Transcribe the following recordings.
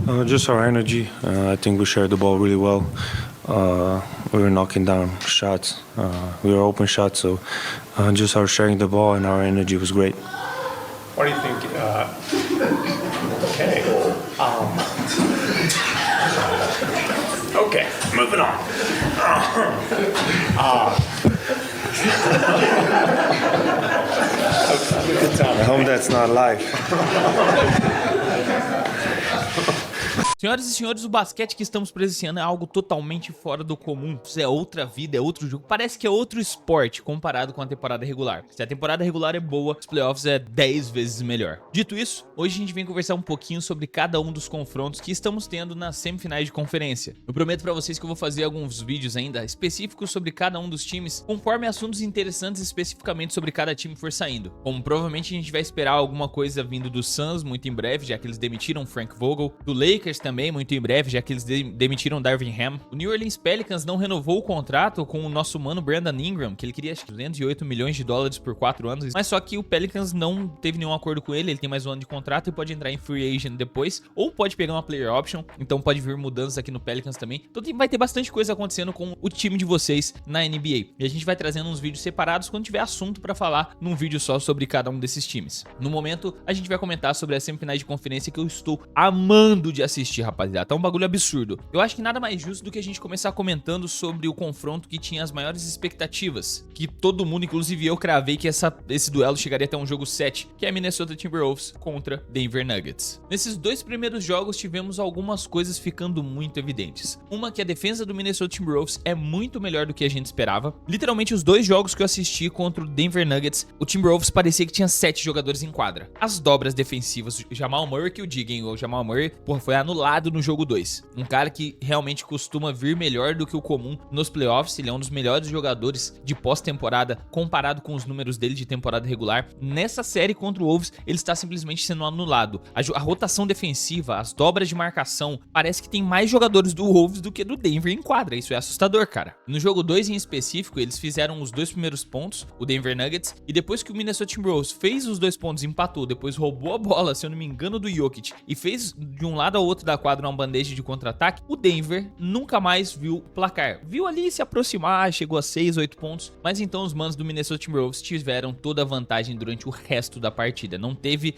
Just our energy. I think we shared the ball really well. We were knocking down shots. We were open shots, so just our sharing the ball and our energy was great. What do you think? Okay. Okay, moving on. I hope that's not live. Senhoras e senhores, o basquete que estamos presenciando é algo totalmente fora do comum. Isso é outra vida, é outro jogo. Parece que é outro esporte comparado com a temporada regular. Se a temporada regular é boa, os playoffs é 10 vezes melhor. Dito isso, hoje a gente vem conversar um pouquinho sobre cada um dos confrontos que estamos tendo nas semifinais de conferência. Eu prometo pra vocês que eu vou fazer alguns vídeos ainda específicos sobre cada um dos times, conforme assuntos interessantes especificamente sobre cada time for saindo. Como provavelmente a gente vai esperar alguma coisa vindo do Suns muito em breve, já que eles demitiram Frank Vogel, do Lakers também muito em breve, já que eles demitiram Darvin Ham. O New Orleans Pelicans não renovou o contrato com o nosso mano Brandon Ingram, que ele queria acho que 208 milhões de dólares por 4 anos, mas só que o Pelicans não teve nenhum acordo com ele tem mais um ano de contrato e pode entrar em free agent depois, ou pode pegar uma player option, então pode vir mudanças aqui no Pelicans também. Então vai ter bastante coisa acontecendo com o time de vocês na NBA. E a gente vai trazendo uns vídeos separados quando tiver assunto pra falar num vídeo só sobre cada um desses times. No momento, a gente vai comentar sobre as semifinais de conferência que eu estou amando de assistir, rapaziada. Tá um bagulho absurdo. Eu acho que nada mais justo do que a gente começar comentando sobre o confronto que tinha as maiores expectativas. Que todo mundo, inclusive eu, cravei que esse duelo chegaria até um jogo 7, que é Minnesota Timberwolves contra Denver Nuggets. Nesses dois primeiros jogos tivemos algumas coisas ficando muito evidentes. Uma que a defesa do Minnesota Timberwolves é muito melhor do que a gente esperava. Literalmente os dois jogos que eu assisti contra o Denver Nuggets, o Timberwolves parecia que tinha 7 jogadores em quadra. As dobras defensivas, o Jamal Murray, que o digam, o Jamal Murray, porra, foi anulado no jogo 2. Um cara que realmente costuma vir melhor do que o comum nos playoffs. Ele é um dos melhores jogadores de pós-temporada comparado com os números dele de temporada regular. Nessa série contra o Wolves, ele está simplesmente sendo anulado. A rotação defensiva, as dobras de marcação, parece que tem mais jogadores do Wolves do que do Denver em quadra. Isso é assustador, cara. No jogo 2 em específico, eles fizeram os 2 primeiros pontos, o Denver Nuggets, e depois que o Minnesota Timberwolves fez os 2 pontos, empatou, depois roubou a bola, se eu não me engano, do Jokic, e fez de um lado ao outro da quadra uma bandeja de contra-ataque, o Denver nunca mais viu o placar. Viu ali se aproximar, chegou a 6, 8 pontos, mas então os manos do Minnesota Timberwolves tiveram toda a vantagem durante o resto da partida. Não teve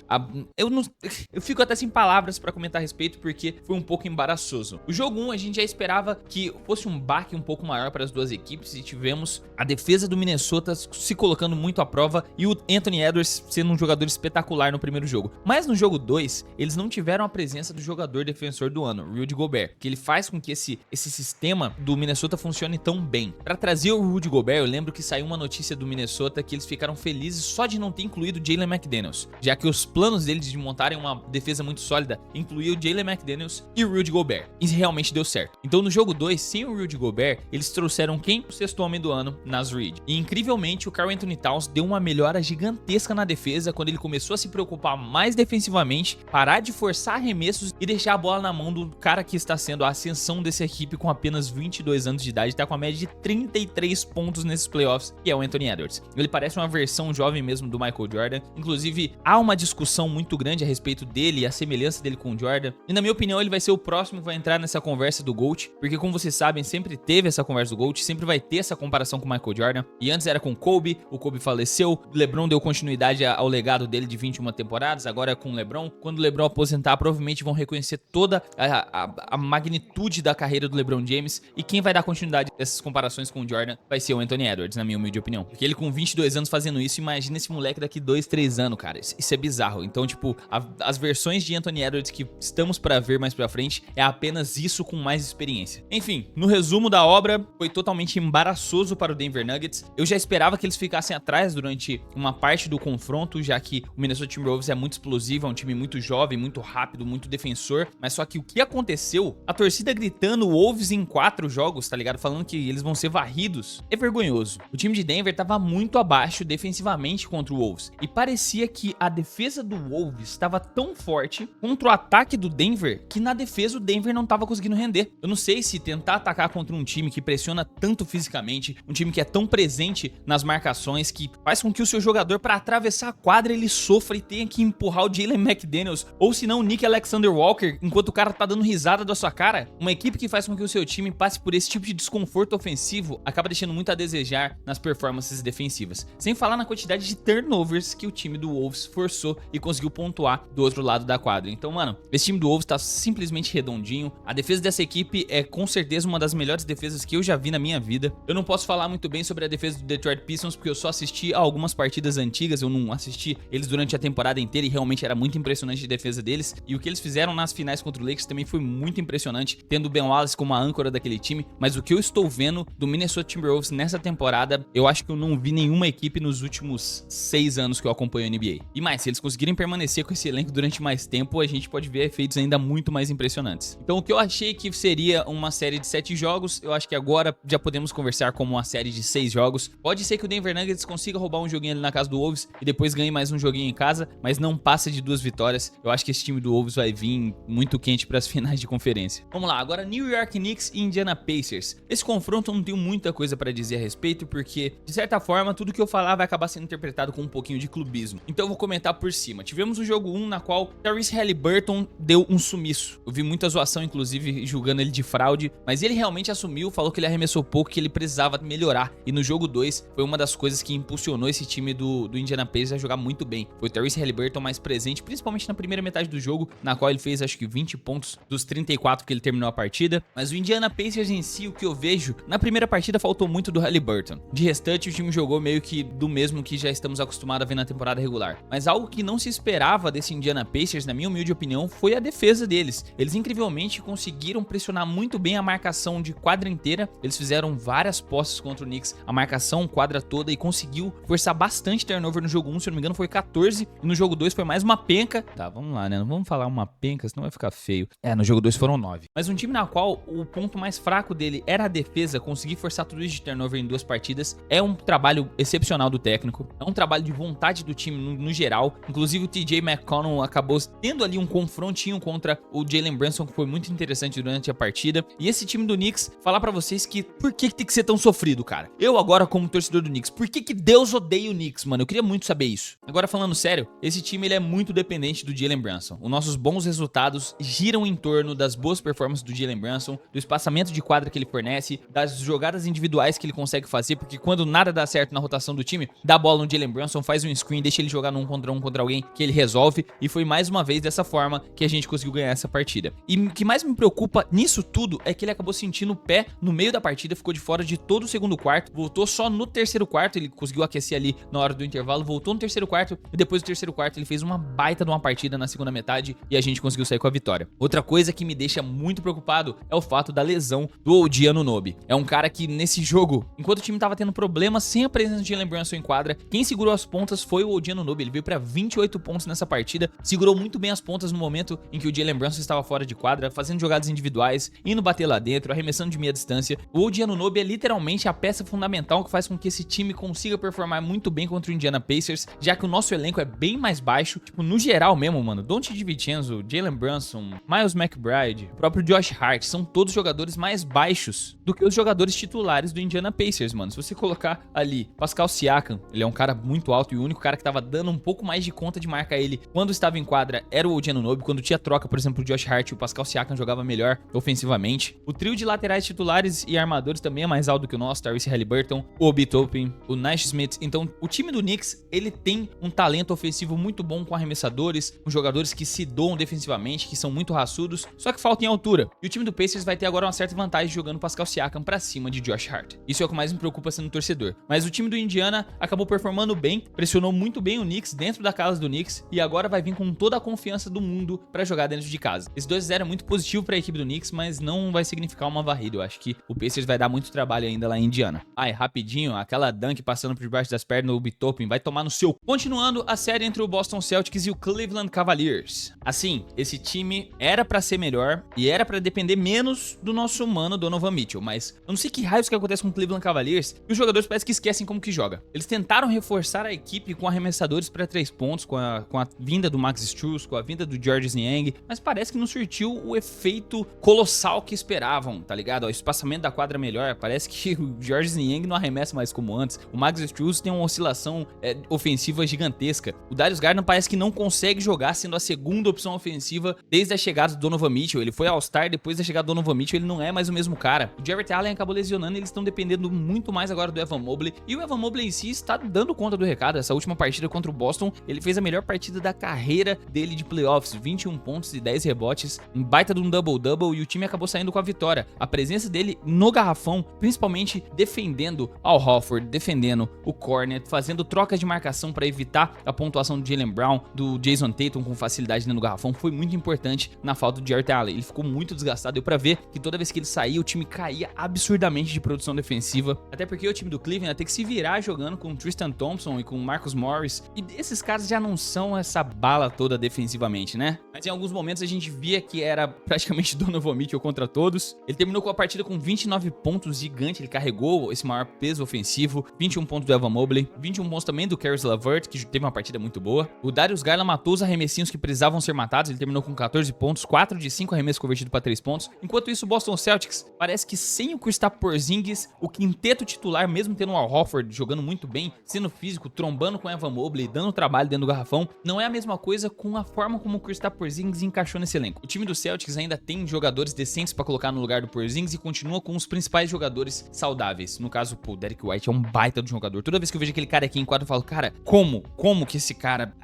eu fico até sem palavras pra comentar a respeito porque foi um pouco embaraçoso. O jogo 1 a gente já esperava que fosse um baque um pouco maior para as duas equipes e tivemos a defesa do Minnesota se colocando muito à prova e o Anthony Edwards sendo um jogador espetacular no primeiro jogo. Mas no jogo 2, eles não tiveram a presença do jogador defensor do ano, Rudy Gobert, que ele faz com que esse sistema do Minnesota funcione tão bem. Para trazer o Rudy Gobert, eu lembro que saiu uma notícia do Minnesota que eles ficaram felizes só de não ter incluído Jalen McDaniels, já que os planos deles de montarem uma defesa muito sólida incluíam o Jalen McDaniels e o Rudy Gobert. E realmente deu certo. Então no jogo 2, sem o Rudy Gobert, eles trouxeram quem? O sexto homem do ano, Naz Reid. E incrivelmente o Karl-Anthony Towns deu uma melhora gigantesca na defesa quando ele começou a se preocupar mais defensivamente, parar de forçar arremessos e deixar a bola na mão do cara que está sendo a ascensão dessa equipe com apenas 22 anos de idade, tá com a média de 33 pontos nesses playoffs, que é o Anthony Edwards. Ele parece uma versão jovem mesmo do Michael Jordan. Inclusive, há uma discussão muito grande a respeito dele e a semelhança dele com o Jordan. E na minha opinião, ele vai ser o próximo que vai entrar nessa conversa do GOAT, porque como vocês sabem, sempre teve essa conversa do GOAT, sempre vai ter essa comparação com o Michael Jordan. E antes era com o Kobe faleceu, o LeBron deu continuidade ao legado dele de 21 temporadas, agora é com o LeBron. Quando o LeBron aposentar, provavelmente vão reconhecer toda a magnitude da carreira do LeBron James, e quem vai dar continuidade a essas comparações com o Jordan vai ser o Anthony Edwards, na minha humilde opinião. Porque ele com 22 anos fazendo isso, imagina esse moleque daqui 2, 3 anos, cara. Isso é bizarro. Então, tipo, as versões de Anthony Edwards que estamos pra ver mais pra frente é apenas isso com mais experiência. Enfim, no resumo da obra, foi totalmente embaraçoso para o Denver Nuggets. Eu já esperava que eles ficassem atrás durante uma parte do confronto, já que o Minnesota Timberwolves é muito explosivo, é um time muito jovem, muito rápido, muito defensor, mas só que o que aconteceu, a torcida gritando Wolves em 4 jogos, tá ligado? Falando que eles vão ser varridos, é vergonhoso. O time de Denver tava muito abaixo defensivamente contra o Wolves, e parecia que a defesa do Wolves estava tão forte contra o ataque do Denver, que na defesa o Denver não tava conseguindo render. Eu não sei se tentar atacar contra um time que pressiona tanto fisicamente, um time que é tão presente nas marcações, que faz com que o seu jogador, para atravessar a quadra, ele sofra e tenha que empurrar o Jalen McDaniels, ou se não o Nick Alexander Walker, enquanto enquanto o cara tá dando risada da sua cara. Uma equipe que faz com que o seu time passe por esse tipo de desconforto ofensivo acaba deixando muito a desejar nas performances defensivas. Sem falar na quantidade de turnovers que o time do Wolves forçou e conseguiu pontuar do outro lado da quadra. Então, mano, esse time do Wolves tá simplesmente redondinho. A defesa dessa equipe é com certeza uma das melhores defesas que eu já vi na minha vida. Eu não posso falar muito bem sobre a defesa do Detroit Pistons porque eu só assisti a algumas partidas antigas, eu não assisti eles durante a temporada inteira e realmente era muito impressionante a defesa deles. E o que eles fizeram nas finais contra o Lakers também foi muito impressionante, tendo o Ben Wallace como a âncora daquele time. Mas o que eu estou vendo do Minnesota Timberwolves nessa temporada, eu acho que eu não vi nenhuma equipe nos últimos 6 anos que eu acompanho a NBA. E mais, se eles conseguirem permanecer com esse elenco durante mais tempo, a gente pode ver efeitos ainda muito mais impressionantes. Então o que eu achei que seria uma série de 7 jogos, eu acho que agora já podemos conversar como uma série de 6 jogos. Pode ser que o Denver Nuggets consiga roubar um joguinho ali na casa do Wolves e depois ganhe mais um joguinho em casa, mas não passa de 2 vitórias. Eu acho que esse time do Wolves vai vir muito quente para as finais de conferência. Vamos lá, agora New York Knicks e Indiana Pacers. Esse confronto eu não tenho muita coisa para dizer a respeito, porque de certa forma tudo que eu falar vai acabar sendo interpretado com um pouquinho de clubismo. Então eu vou comentar por cima. Tivemos o jogo 1 na qual Tyrese Haliburton deu um sumiço. Eu vi muita zoação, inclusive, julgando ele de fraude, mas ele realmente assumiu, falou que ele arremessou pouco, que ele precisava melhorar. E no jogo 2 foi uma das coisas que impulsionou esse time do Indiana Pacers a jogar muito bem. Foi o Tyrese Haliburton mais presente, principalmente na primeira metade do jogo, na qual ele fez acho que 20 pontos dos 34 que ele terminou a partida. Mas o Indiana Pacers em si, o que eu vejo, na primeira partida faltou muito do Haliburton. De restante, o time jogou meio que do mesmo que já estamos acostumados a ver na temporada regular. Mas algo que não se esperava desse Indiana Pacers, na minha humilde opinião, foi a defesa deles. Eles incrivelmente conseguiram pressionar muito bem a marcação de quadra inteira. Eles fizeram várias posses contra o Knicks, a marcação quadra toda, e conseguiu forçar bastante turnover no jogo 1, se eu não me engano foi 14, e no jogo 2 foi mais uma penca. Tá, vamos lá, né? Não vamos falar uma penca, senão vai ficar feio. No jogo 2 foram 9. Mas um time na qual o ponto mais fraco dele era a defesa, conseguir forçar tudo isso de turnover em 2 partidas, é um trabalho excepcional do técnico, é um trabalho de vontade do time no geral. Inclusive o TJ McConnell acabou tendo ali um confrontinho contra o Jalen Brunson, que foi muito interessante durante a partida. E esse time do Knicks, falar pra vocês que por que tem que ser tão sofrido, cara? Eu agora como torcedor do Knicks, por que Deus odeia o Knicks, mano? Eu queria muito saber isso. Agora falando sério, esse time ele é muito dependente do Jalen Brunson. Os nossos bons resultados giram em torno das boas performances do Jalen Brunson, do espaçamento de quadra que ele fornece, das jogadas individuais que ele consegue fazer, porque quando nada dá certo na rotação do time, dá a bola no Jalen Brunson, faz um screen, deixa ele jogar no 1 contra alguém que ele resolve, e foi mais uma vez dessa forma que a gente conseguiu ganhar essa partida. E o que mais me preocupa nisso tudo é que ele acabou sentindo o pé no meio da partida, ficou de fora de todo o segundo quarto, voltou só no terceiro quarto, ele conseguiu aquecer ali na hora do intervalo, voltou no terceiro quarto, e depois do terceiro quarto ele fez uma baita de uma partida na segunda metade e a gente conseguiu sair com a vitória. Outra coisa que me deixa muito preocupado é o fato da lesão do OG Anunoby. É um cara que nesse jogo, enquanto o time tava tendo problemas sem a presença de Jalen Brunson em quadra, quem segurou as pontas foi o OG Anunoby. Ele veio pra 28 pontos nessa partida, segurou muito bem as pontas no momento em que o Jalen Brunson estava fora de quadra, fazendo jogadas individuais, indo bater lá dentro, arremessando de meia distância. O OG Anunoby é literalmente a peça fundamental que faz com que esse time consiga performar muito bem contra o Indiana Pacers, já que o nosso elenco é bem mais baixo, tipo, no geral mesmo, mano. Donte DiVincenzo, Jalen Brunson, Miles McBride, o próprio Josh Hart, são todos jogadores mais baixos do que os jogadores titulares do Indiana Pacers, mano. Se você colocar ali Pascal Siakam, ele é um cara muito alto e o único cara que tava dando um pouco mais de conta de marcar ele quando estava em quadra era o OG Anunoby. Quando tinha troca, por exemplo, o Josh Hart e o Pascal Siakam jogava melhor ofensivamente. O trio de laterais titulares e armadores também é mais alto do que o nosso, Tyrese Haliburton, o Obi Toppin, o Nash Smith. Então, o time do Knicks, ele tem um talento ofensivo muito bom com arremessadores, com jogadores que se doam defensivamente, que são muito raçudos, só que falta em altura. E o time do Pacers vai ter agora uma certa vantagem jogando Pascal Siakam pra cima de Josh Hart. Isso é o que mais me preocupa sendo torcedor. Mas o time do Indiana acabou performando bem, pressionou muito bem o Knicks dentro da casa do Knicks e agora vai vir com toda a confiança do mundo pra jogar dentro de casa. Esse 2-0 é muito positivo pra equipe do Knicks, mas não vai significar uma varrida. Eu acho que o Pacers vai dar muito trabalho ainda lá em Indiana. Rapidinho, aquela dunk passando por debaixo das pernas do Obi Toppin vai tomar no seu... Continuando a série entre o Boston Celtics e o Cleveland Cavaliers. Assim, esse time era pra ser melhor e era pra depender menos do nosso mano Donovan Mitchell, mas eu não sei que raios que acontece com o Cleveland Cavaliers e os jogadores parece que esquecem como que joga. Eles tentaram reforçar a equipe com arremessadores pra 3 pontos, com a vinda do Max Strus, com a vinda do Georges Niang, mas parece que não surtiu o efeito colossal que esperavam, tá ligado? O espaçamento da quadra melhor, parece que o Georges Niang não arremessa mais como antes. O Max Strus tem uma oscilação ofensiva gigantesca. O Darius Garland parece que não consegue jogar sendo a segunda opção ofensiva desde desde a chegada do Donovan Mitchell, ele foi All-Star, depois da chegada do Donovan Mitchell, ele não é mais o mesmo cara. O Jarrett Allen acabou lesionando, eles estão dependendo muito mais agora do Evan Mobley, e o Evan Mobley em si está dando conta do recado. Essa última partida contra o Boston, ele fez a melhor partida da carreira dele de playoffs, 21 pontos e 10 rebotes, um baita de um double-double, e o time acabou saindo com a vitória. A presença dele no garrafão, principalmente defendendo Al Horford, defendendo o Cornet, fazendo trocas de marcação para evitar a pontuação do Jaylen Brown, do Jason Tatum com facilidade dentro do garrafão, foi muito importante na falta do Jarrett Allen. Ele ficou muito desgastado, deu pra ver que toda vez que ele saía, o time caía absurdamente de produção defensiva, até porque o time do Cleveland ia ter que se virar jogando com Tristan Thompson e com Marcus Morris, e esses caras já não são essa bala toda defensivamente, né? Mas em alguns momentos a gente via que era praticamente Donovan Mitchell contra todos. Ele terminou com a partida com 29 pontos, gigante, ele carregou esse maior peso ofensivo, 21 pontos do Evan Mobley, 21 pontos também do Caris LeVert, que teve uma partida muito boa. O Darius Garland matou os arremessinhos que precisavam ser matados, ele terminou com 14 pontos, 4 de 5 arremessos convertidos para 3 pontos. Enquanto isso, o Boston Celtics parece que sem o Kristaps Porzingis, o quinteto titular, mesmo tendo o Al Horford jogando muito bem, sendo físico, trombando com o Evan Mobley, dando trabalho dentro do garrafão, não é a mesma coisa com a forma como o Kristaps Porzingis encaixou nesse elenco. O time do Celtics ainda tem jogadores decentes para colocar no lugar do Porzingis e continua com os principais jogadores saudáveis. No caso, pô, o Derrick White é um baita de jogador. Toda vez que eu vejo aquele cara aqui em quadro, eu falo, cara, como que esse cara...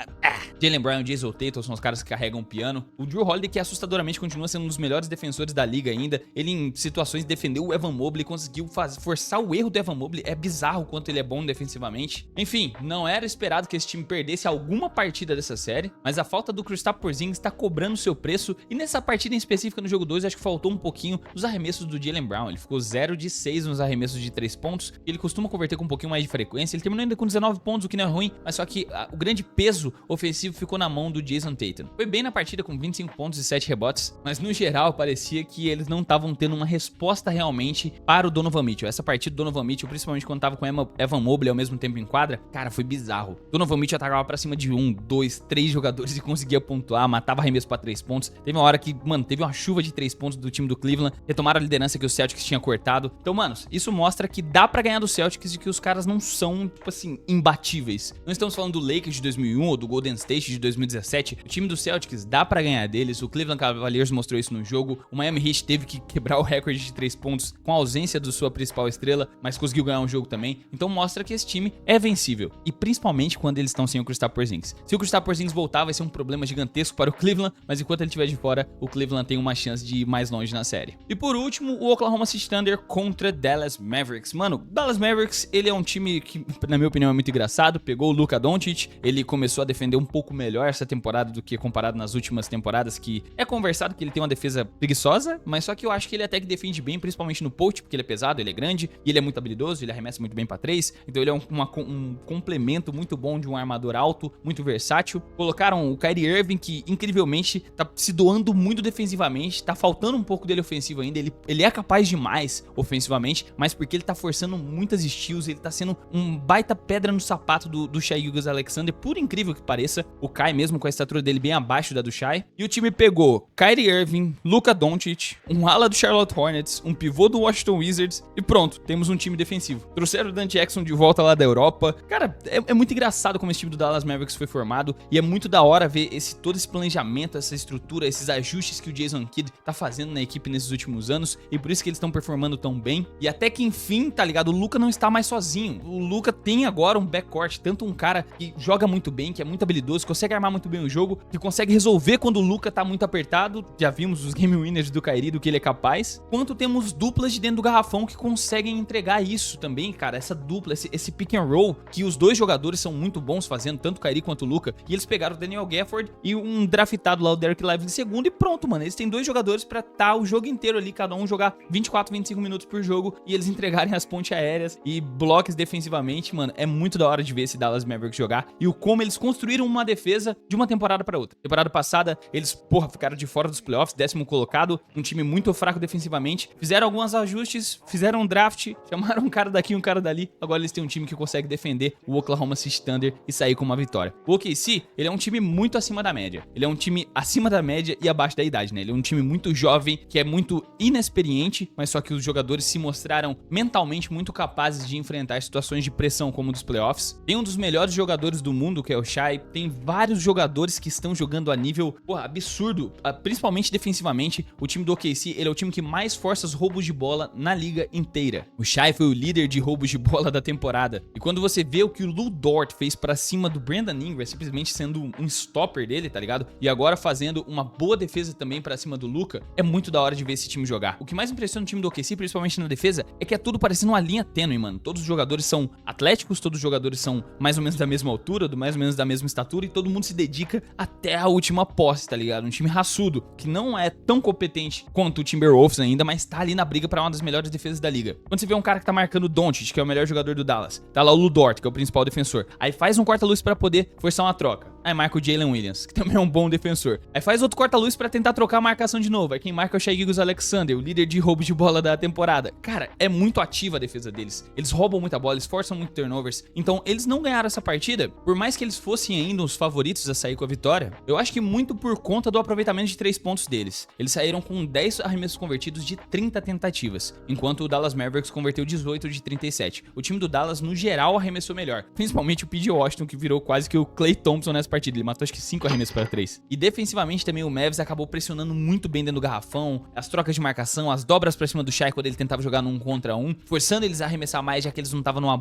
Jaylen Brown e Jason Tatum são os caras que carregam o piano. O Drew Holiday, que assustadoramente continua sendo um dos melhores defensores da liga ainda. Ele, em situações, defendeu o Evan Mobley, conseguiu forçar o erro do Evan Mobley. É bizarro o quanto ele é bom defensivamente. Enfim, não era esperado que esse time perdesse alguma partida dessa série, mas a falta do Kristaps Porzingis está cobrando seu preço. E nessa partida em específica, no jogo 2, acho que faltou um pouquinho nos arremessos do Jaylen Brown. Ele ficou 0 de 6 nos arremessos de 3 pontos. Ele costuma converter com um pouquinho mais de frequência. Ele terminou ainda com 19 pontos, o que não é ruim, mas só que o grande peso ofensivo ficou na mão do Jason Tatum. Foi bem na partida com 25 pontos e 7 rebotes, mas no geral parecia que eles não estavam tendo uma resposta realmente para o Donovan Mitchell. Essa partida do Donovan Mitchell, principalmente quando tava com Evan Mobley ao mesmo tempo em quadra, cara, foi bizarro. Donovan Mitchell atacava pra cima de 1, 2, 3 jogadores e conseguia pontuar, matava arremesso pra 3 pontos. Teve uma hora que, mano, teve uma chuva de 3 pontos do time do Cleveland, retomaram a liderança que o Celtics tinha cortado. Então, manos, isso mostra que dá pra ganhar do Celtics e que os caras não são, tipo assim, imbatíveis. Não estamos falando do Lakers de 2001 ou do Golden State de 2017. O time do Celtics dá pra ganhar deles. O Cleveland Cavaliers mostrou isso no jogo. O Miami Heat teve que quebrar o recorde de 3 pontos com a ausência da sua principal estrela, mas conseguiu ganhar um jogo também. Então mostra que esse time é vencível. E principalmente quando eles estão sem o Kristaps Porzingis. Se o Kristaps Porzingis voltar, vai ser um problema gigantesco para o Cleveland, mas enquanto ele estiver de fora, o Cleveland tem uma chance de ir mais longe na série. E por último, o Oklahoma City Thunder contra Dallas Mavericks. Mano, Dallas Mavericks, ele é um time que, na minha opinião, é muito engraçado. Pegou o Luka Doncic, ele começou a defender um pouco melhor essa temporada do que comparado nas últimas temporadas, que é conversado que ele tem uma defesa preguiçosa, mas só que eu acho que ele até que defende bem, principalmente no post, porque ele é pesado, ele é grande, e ele é muito habilidoso, ele arremessa muito bem pra 3, então ele é um complemento muito bom de um armador alto, muito versátil. Colocaram o Kyrie Irving, que incrivelmente tá se doando muito defensivamente, tá faltando um pouco dele ofensivo ainda, ele é capaz demais ofensivamente, mas porque ele tá forçando muitas steals, ele tá sendo um baita pedra no sapato do Shai Gilgeous-Alexander, por incrível que pareça, o Kai mesmo com a estatura dele bem abaixo da do Shai. E o time pegou Kyrie Irving, Luka Doncic, um ala do Charlotte Hornets, um pivô do Washington Wizards e pronto, temos um time defensivo. Trouxeram o Dante Jackson de volta lá da Europa. Cara, é muito engraçado como esse time do Dallas Mavericks foi formado e é muito da hora ver todo esse planejamento, essa estrutura, esses ajustes que o Jason Kidd tá fazendo na equipe nesses últimos anos e por isso que eles estão performando tão bem. E até que enfim, tá ligado? O Luka não está mais sozinho. O Luka tem agora um backcourt, tanto um cara que joga muito bem, que é muito habilidoso, consegue armar muito bem o jogo, que consegue resolver quando o Luka tá muito apertado. Já vimos os game winners do Kyrie, do que ele é capaz. Quanto temos duplas de dentro do garrafão que conseguem entregar isso também, cara. Essa dupla, esse pick and roll, que os dois jogadores são muito bons fazendo, tanto o Kyrie quanto o Luka. E eles pegaram o Daniel Gafford e um draftado lá, o Derek Lively em segundo, e pronto, mano. Eles têm dois jogadores pra tá o jogo inteiro ali, cada um jogar 24, 25 minutos por jogo e eles entregarem as pontes aéreas e blocos defensivamente, mano. É muito da hora de ver esse Dallas Mavericks jogar e o como eles construíram uma defesa de uma temporada pra outra. Temporada passada, eles, ficaram de fora dos playoffs, 10º colocado, um time muito fraco defensivamente. Fizeram alguns ajustes, fizeram um draft, chamaram um cara daqui, um cara dali. Agora eles têm um time que consegue defender o Oklahoma City Thunder e sair com uma vitória. O OKC, ele é um time muito acima da média. Ele é um time acima da média e abaixo da idade, né? Ele é um time muito jovem, que é muito inexperiente, mas só que os jogadores se mostraram mentalmente muito capazes de enfrentar situações de pressão como dos playoffs. Tem um dos melhores jogadores do mundo, que é o Shai. Tem tem vários jogadores que estão jogando a nível, porra, absurdo, principalmente defensivamente. O time do OKC, ele é o time que mais força os roubos de bola na liga inteira. O Shai foi o líder de roubos de bola da temporada. E quando você vê o que o Lu Dort fez pra cima do Brandon Ingram, simplesmente sendo um stopper dele, tá ligado? E agora fazendo uma boa defesa também pra cima do Luka, é muito da hora de ver esse time jogar. O que mais impressiona o time do OKC, principalmente na defesa, é que é tudo parecendo uma linha tênue, mano. Todos os jogadores são atléticos, todos os jogadores são mais ou menos da mesma altura, mais ou menos da mesma estatura, e todo mundo se dedica até a última posse, tá ligado? Um time raçudo, que não é tão competente quanto o Timberwolves ainda, mas tá ali na briga pra uma das melhores defesas da liga. Quando você vê um cara que tá marcando o Doncic, que é o melhor jogador do Dallas, tá lá o Lu Dort, que é o principal defensor, aí faz um corta-luz pra poder forçar uma troca. Aí marca o Jalen Williams, que também é um bom defensor. Aí faz outro corta-luz pra tentar trocar a marcação de novo. Aí quem marca é o Shai Gilgeous-Alexander, o líder de roubos de bola da temporada. Cara, é muito ativa a defesa deles. Eles roubam muita bola, eles forçam muito turnovers. Então, eles não ganharam essa partida, por mais que eles fossem ainda os favoritos a sair com a vitória, eu acho que muito por conta do aproveitamento de 3 pontos deles. Eles saíram com 10 arremessos convertidos de 30 tentativas, enquanto o Dallas Mavericks converteu 18 de 37. O time do Dallas, no geral, arremessou melhor. Principalmente o P.J. Washington, que virou quase que o Klay Thompson nessa partida. Ele matou acho que 5 arremessos para 3. E defensivamente também o Mavs acabou pressionando muito bem dentro do garrafão, as trocas de marcação, as dobras pra cima do Shai quando ele tentava jogar num contra um, forçando eles a arremessar mais, já que eles não estavam numa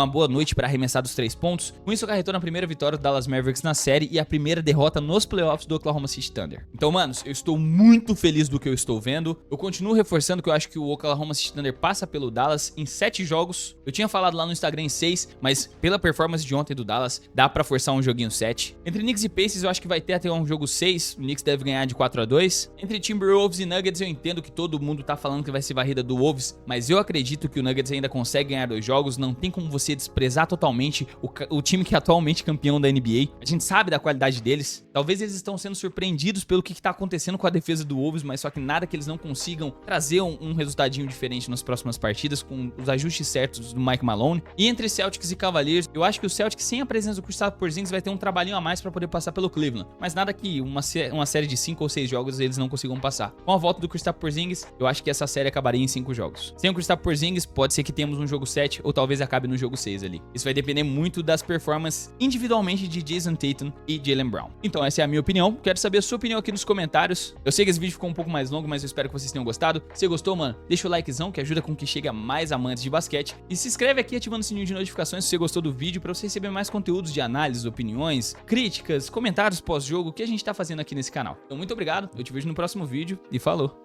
boa noite para arremessar dos 3 pontos. Com isso acarretou na primeira vitória do Dallas Mavericks na série e a primeira derrota nos playoffs do Oklahoma City Thunder. Então, manos, eu estou muito feliz do que eu estou vendo. Eu continuo reforçando que eu acho que o Oklahoma City Thunder passa pelo Dallas em 7 jogos. Eu tinha falado lá no Instagram em 6, mas pela performance de ontem do Dallas, dá pra forçar um joguinho 7. Entre Knicks e Pacers eu acho que vai ter até um jogo 6, o Knicks deve ganhar de 4-2. Entre Timberwolves e Nuggets eu entendo que todo mundo tá falando que vai ser varrida do Wolves, mas eu acredito que o Nuggets ainda consegue ganhar 2 jogos, não tem como você desprezar totalmente o time que é atualmente campeão da NBA. A gente sabe da qualidade deles, talvez eles estão sendo surpreendidos pelo que tá acontecendo com a defesa do Wolves, mas só que nada que eles não consigam trazer um resultadinho diferente nas próximas partidas, com os ajustes certos do Mike Malone. E entre Celtics e Cavaliers, eu acho que o Celtics sem a presença do Kristaps Porzingis vai ter um trabalhinho a mais pra poder passar pelo Cleveland, mas nada que uma série de 5 ou 6 jogos eles não consigam passar. Com a volta do Kristaps Porzingis, eu acho que essa série acabaria em 5 jogos. Sem o Kristaps Porzingis, pode ser que tenhamos um jogo 7 ou talvez acabe no jogo 6 ali. Isso vai depender muito das performances individualmente de Jason Tatum e Jaylen Brown. Então essa é a minha opinião, quero saber a sua opinião aqui nos comentários. Eu sei que esse vídeo ficou um pouco mais longo, mas eu espero que vocês tenham gostado. Se gostou, mano, deixa o likezão que ajuda com que chegue a mais amantes de basquete. E se inscreve aqui ativando o sininho de notificações se você gostou do vídeo, para você receber mais conteúdos de análise, opiniões, críticas, comentários pós-jogo que a gente tá fazendo aqui nesse canal. Então muito obrigado, eu te vejo no próximo vídeo e falou!